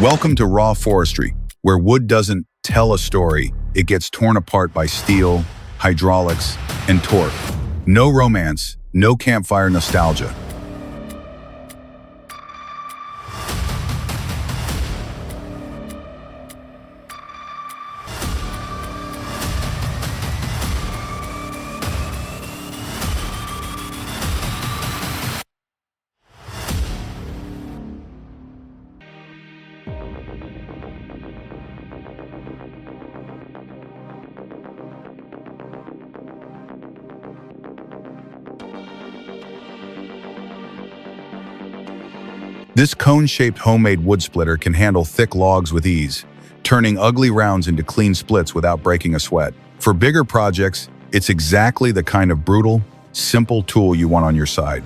Welcome to Raw Forestry, where wood doesn't tell a story, it gets torn apart by steel, hydraulics, and torque. No romance, no campfire nostalgia. This cone-shaped homemade wood splitter can handle thick logs with ease, turning ugly rounds into clean splits without breaking a sweat. For bigger projects, it's exactly the kind of brutal, simple tool you want on your side.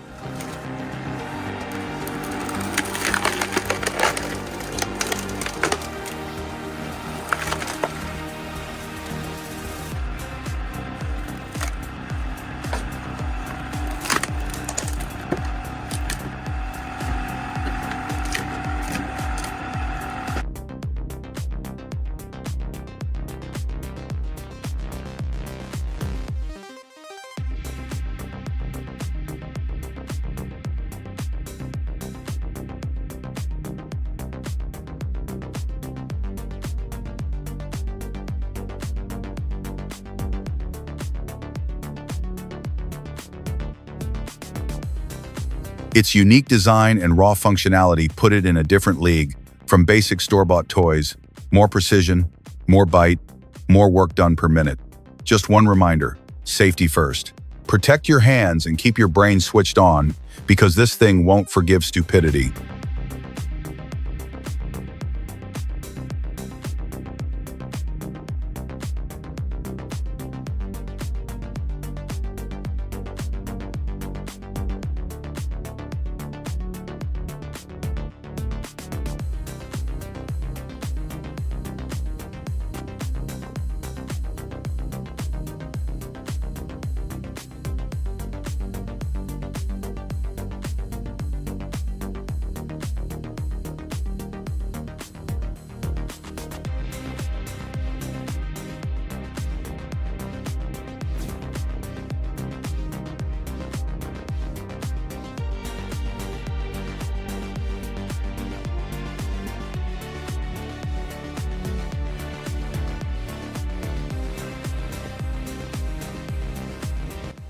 Its unique design and raw functionality put it in a different league from basic store-bought toys. More precision, more bite, more work done per minute. Just one reminder, safety first. Protect your hands and keep your brain switched on because this thing won't forgive stupidity.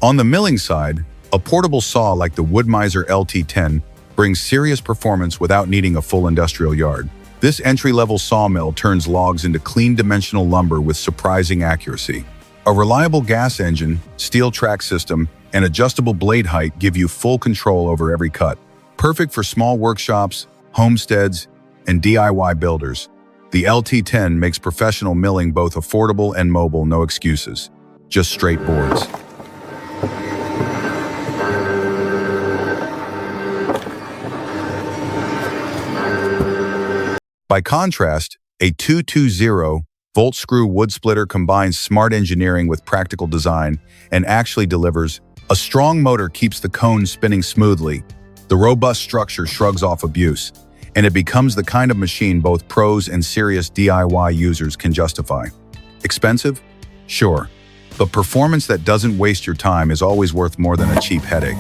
On the milling side, a portable saw like the Woodmiser LT10 brings serious performance without needing a full industrial yard. This entry-level sawmill turns logs into clean dimensional lumber with surprising accuracy. A reliable gas engine, steel track system, and adjustable blade height give you full control over every cut. Perfect for small workshops, homesteads, and DIY builders. The LT10 makes professional milling both affordable and mobile, no excuses. Just straight boards. By contrast, a 220-volt screw wood splitter combines smart engineering with practical design and actually delivers. A strong motor keeps the cone spinning smoothly, the robust structure shrugs off abuse, and it becomes the kind of machine both pros and serious DIY users can justify. Expensive? Sure. But performance that doesn't waste your time is always worth more than a cheap headache.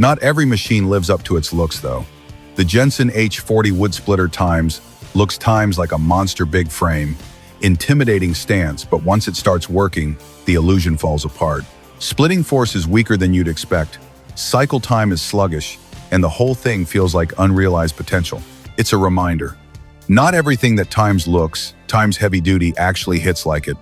Not every machine lives up to its looks, though. The Jensen H40 wood splitter looks like a monster big frame, intimidating stance, but once it starts working, the illusion falls apart. Splitting force is weaker than you'd expect, cycle time is sluggish, and the whole thing feels like unrealized potential. It's a reminder. Not everything that looks heavy duty actually hits like it.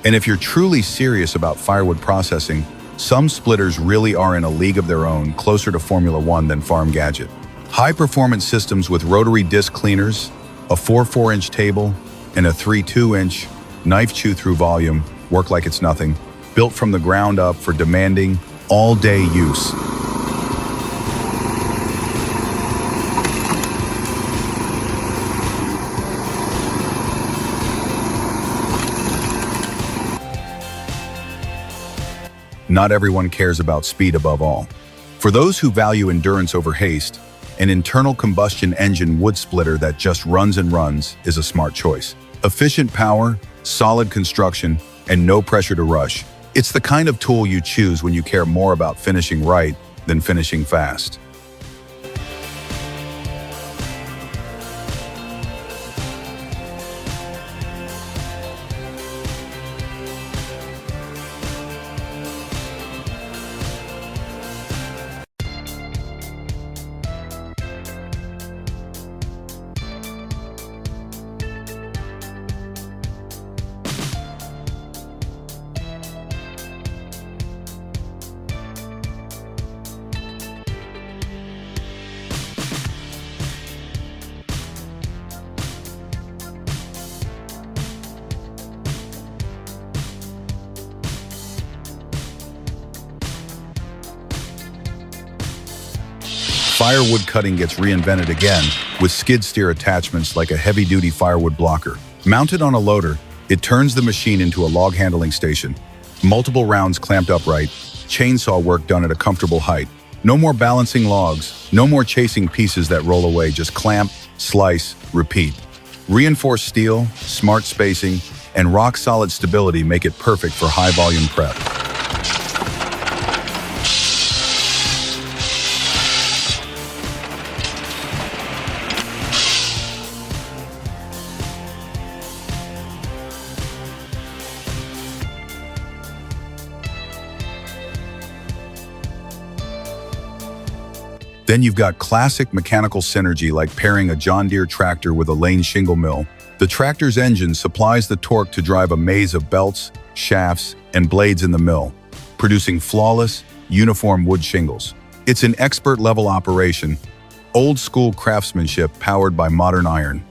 And if you're truly serious about firewood processing, some splitters really are in a league of their own, closer to Formula One than Farm Gadget. High-performance systems with rotary disc cleaners, a 4.4-inch table, and a 3.2-inch knife chew-through volume work like it's nothing, built from the ground up for demanding, all-day use. Not everyone cares about speed above all. For those who value endurance over haste, an internal combustion engine wood splitter that just runs and runs is a smart choice. Efficient power, solid construction, and no pressure to rush. It's the kind of tool you choose when you care more about finishing right than finishing fast. Firewood cutting gets reinvented again with skid steer attachments like a heavy-duty firewood blocker. Mounted on a loader, it turns the machine into a log handling station. Multiple rounds clamped upright, chainsaw work done at a comfortable height. No more balancing logs, no more chasing pieces that roll away, just clamp, slice, repeat. Reinforced steel, smart spacing, and rock-solid stability make it perfect for high-volume prep. Then you've got classic mechanical synergy like pairing a John Deere tractor with a Lane shingle mill. The tractor's engine supplies the torque to drive a maze of belts, shafts, and blades in the mill, producing flawless, uniform wood shingles. It's an expert-level operation, old-school craftsmanship powered by modern iron.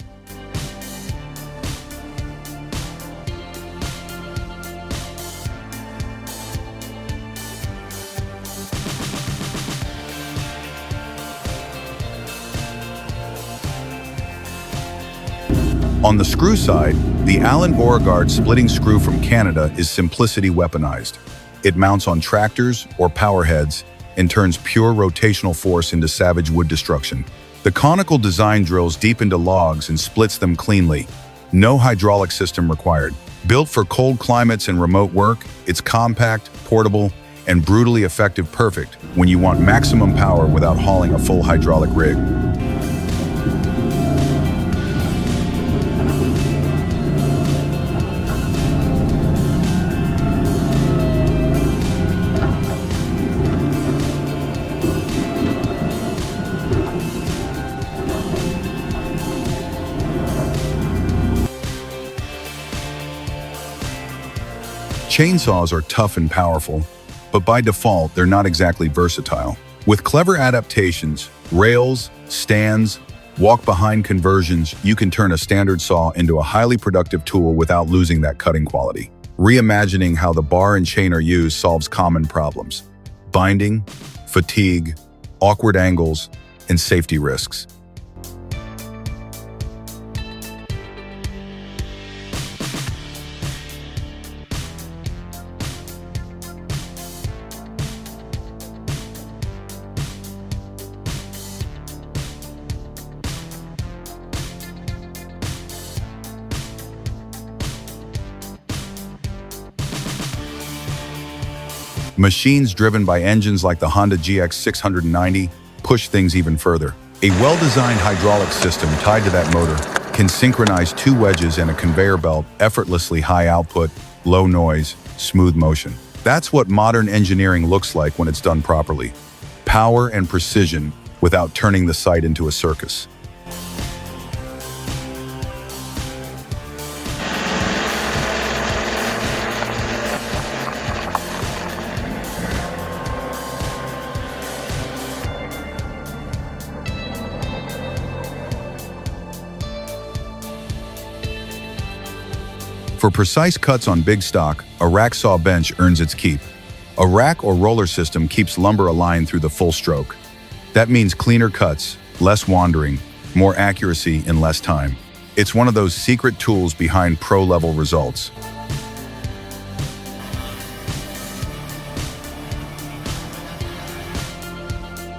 On the screw side, the Allen Beauregard splitting screw from Canada is simplicity weaponized. It mounts on tractors or power heads and turns pure rotational force into savage wood destruction. The conical design drills deep into logs and splits them cleanly. No hydraulic system required. Built for cold climates and remote work, it's compact, portable, and brutally effective, perfect when you want maximum power without hauling a full hydraulic rig. Chainsaws are tough and powerful, but by default, they're not exactly versatile. With clever adaptations, rails, stands, walk-behind conversions, you can turn a standard saw into a highly productive tool without losing that cutting quality. Reimagining how the bar and chain are used solves common problems: binding, fatigue, awkward angles, and safety risks. Machines driven by engines like the Honda GX 690 push things even further. A well-designed hydraulic system tied to that motor can synchronize two wedges and a conveyor belt, effortlessly high output, low noise, smooth motion. That's what modern engineering looks like when it's done properly. Power and precision without turning the site into a circus. For precise cuts on big stock, a rack saw bench earns its keep. A rack or roller system keeps lumber aligned through the full stroke. That means cleaner cuts, less wandering, more accuracy in less time. It's one of those secret tools behind pro-level results.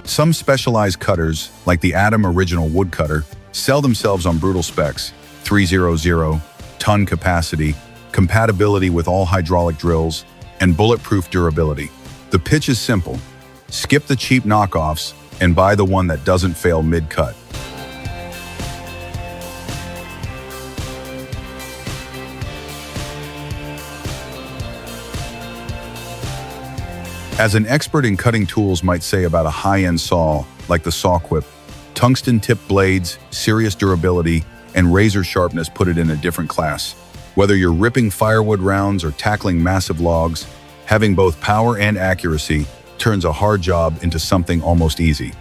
Some specialized cutters, like the Atom Original Wood Cutter, sell themselves on brutal specs: 300, ton capacity, compatibility with all hydraulic drills, and bulletproof durability. The pitch is simple: skip the cheap knockoffs and buy the one that doesn't fail mid-cut. As an expert in cutting tools might say about a high-end saw, like the Sawquip, tungsten-tipped blades, serious durability, and razor sharpness put it in a different class. Whether you're ripping firewood rounds or tackling massive logs, having both power and accuracy turns a hard job into something almost easy.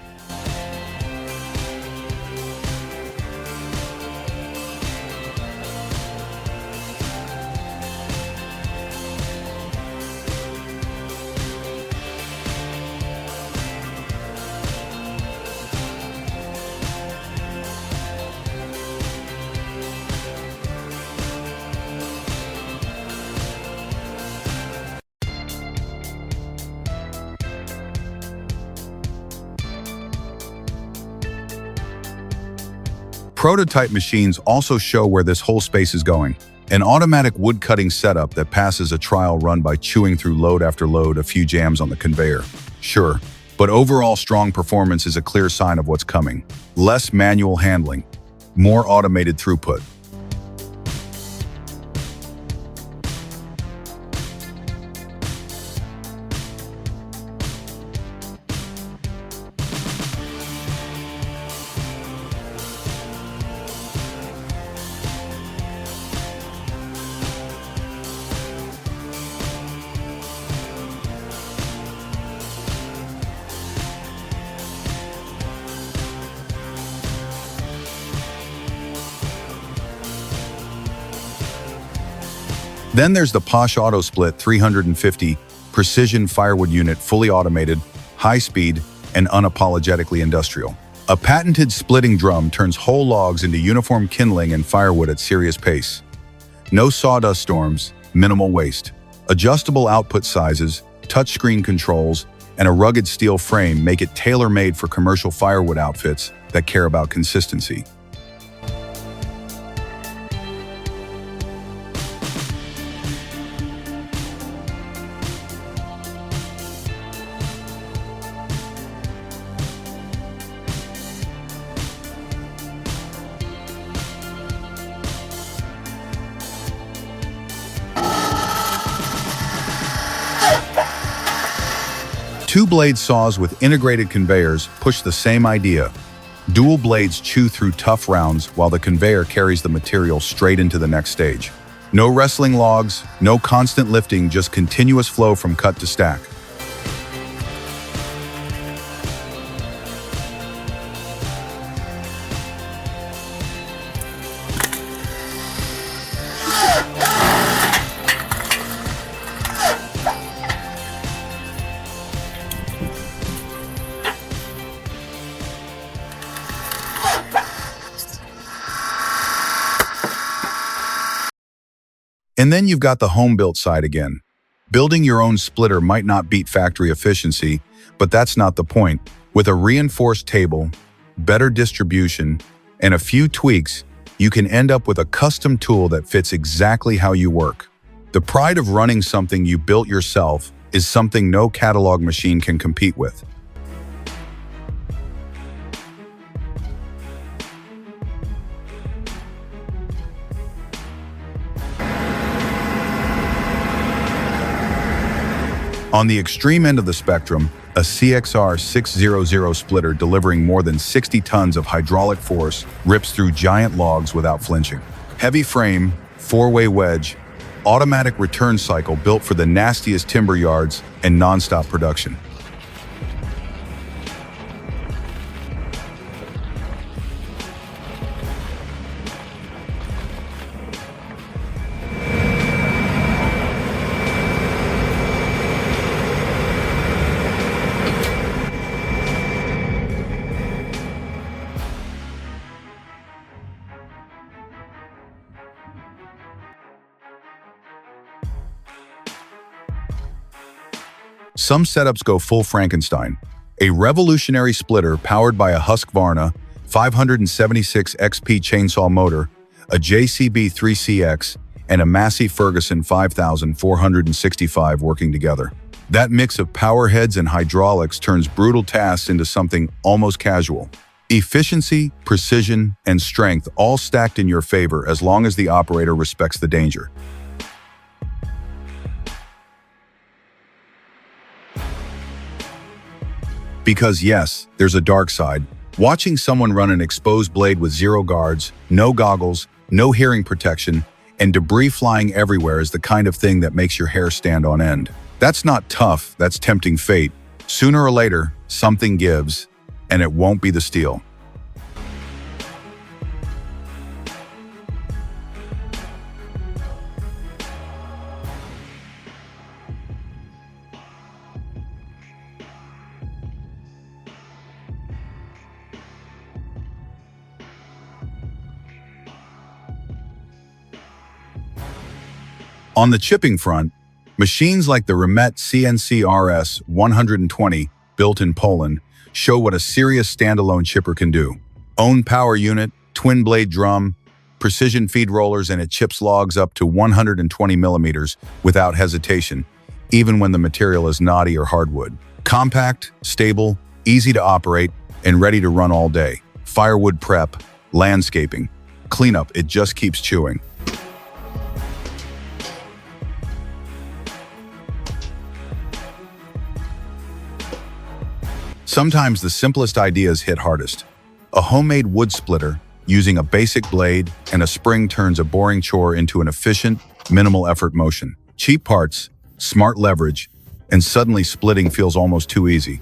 Prototype machines also show where this whole space is going. An automatic wood-cutting setup that passes a trial run by chewing through load after load, a few jams on the conveyor. Sure, but overall strong performance is a clear sign of what's coming. Less manual handling, more automated throughput. Then there's the Posh Auto Split 350 precision firewood unit, fully automated, high speed, and unapologetically industrial. A patented splitting drum turns whole logs into uniform kindling and firewood at serious pace. No sawdust storms, minimal waste. Adjustable output sizes, touchscreen controls, and a rugged steel frame make it tailor-made for commercial firewood outfits that care about consistency. Two-blade saws with integrated conveyors push the same idea. Dual blades chew through tough rounds while the conveyor carries the material straight into the next stage. No wrestling logs, no constant lifting, just continuous flow from cut to stack. And then you've got the home-built side again. Building your own splitter might not beat factory efficiency, but that's not the point. With a reinforced table, better distribution, and a few tweaks, you can end up with a custom tool that fits exactly how you work. The pride of running something you built yourself is something no catalog machine can compete with. On the extreme end of the spectrum, a CXR 600 splitter delivering more than 60 tons of hydraulic force rips through giant logs without flinching. Heavy frame, four-way wedge, automatic return cycle built for the nastiest timber yards and non-stop production. Some setups go full Frankenstein. A revolutionary splitter powered by a Husqvarna 576 XP chainsaw motor, a JCB 3CX, and a Massey Ferguson 5465 working together. That mix of power heads and hydraulics turns brutal tasks into something almost casual. Efficiency, precision, and strength all stacked in your favor as long as the operator respects the danger. Because yes, there's a dark side. Watching someone run an exposed blade with zero guards, no goggles, no hearing protection, and debris flying everywhere is the kind of thing that makes your hair stand on end. That's not tough, that's tempting fate. Sooner or later, something gives, and it won't be the steel. On the chipping front, machines like the Remet CNC RS 120, built in Poland, show what a serious standalone chipper can do. Own power unit, twin-blade drum, precision feed rollers, and it chips logs up to 120 millimeters without hesitation, even when the material is knotty or hardwood. Compact, stable, easy to operate, and ready to run all day. Firewood prep, landscaping, cleanup, it just keeps chewing. Sometimes the simplest ideas hit hardest. A homemade wood splitter, using a basic blade and a spring, turns a boring chore into an efficient, minimal effort motion. Cheap parts, smart leverage, and suddenly splitting feels almost too easy.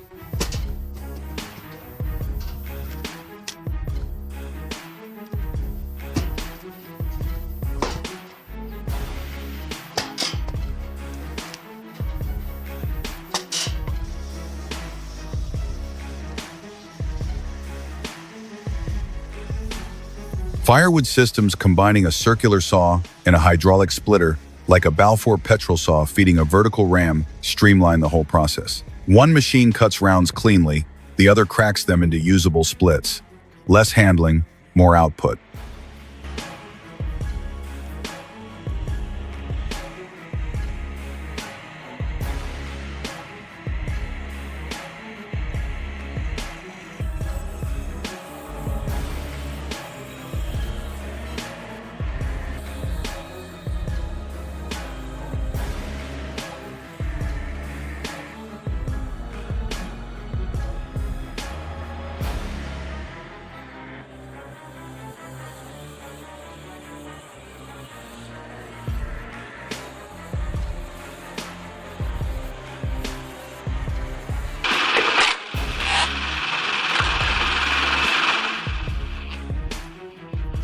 Firewood systems combining a circular saw and a hydraulic splitter, like a Balfour petrol saw feeding a vertical ram, streamline the whole process. One machine cuts rounds cleanly, the other cracks them into usable splits. Less handling, more output.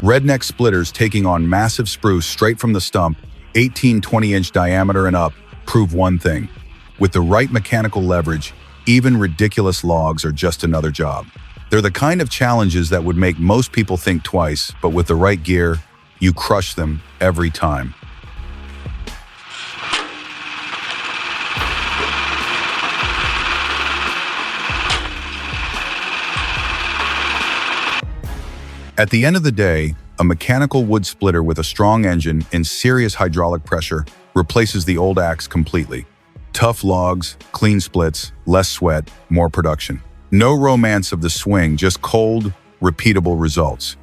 Redneck splitters taking on massive spruce straight from the stump, 18-20-inch diameter and up, prove one thing. With the right mechanical leverage, even ridiculous logs are just another job. They're the kind of challenges that would make most people think twice, but with the right gear, you crush them every time. At the end of the day, a mechanical wood splitter with a strong engine and serious hydraulic pressure replaces the old axe completely. Tough logs, clean splits, less sweat, more production. No romance of the swing, just cold, repeatable results.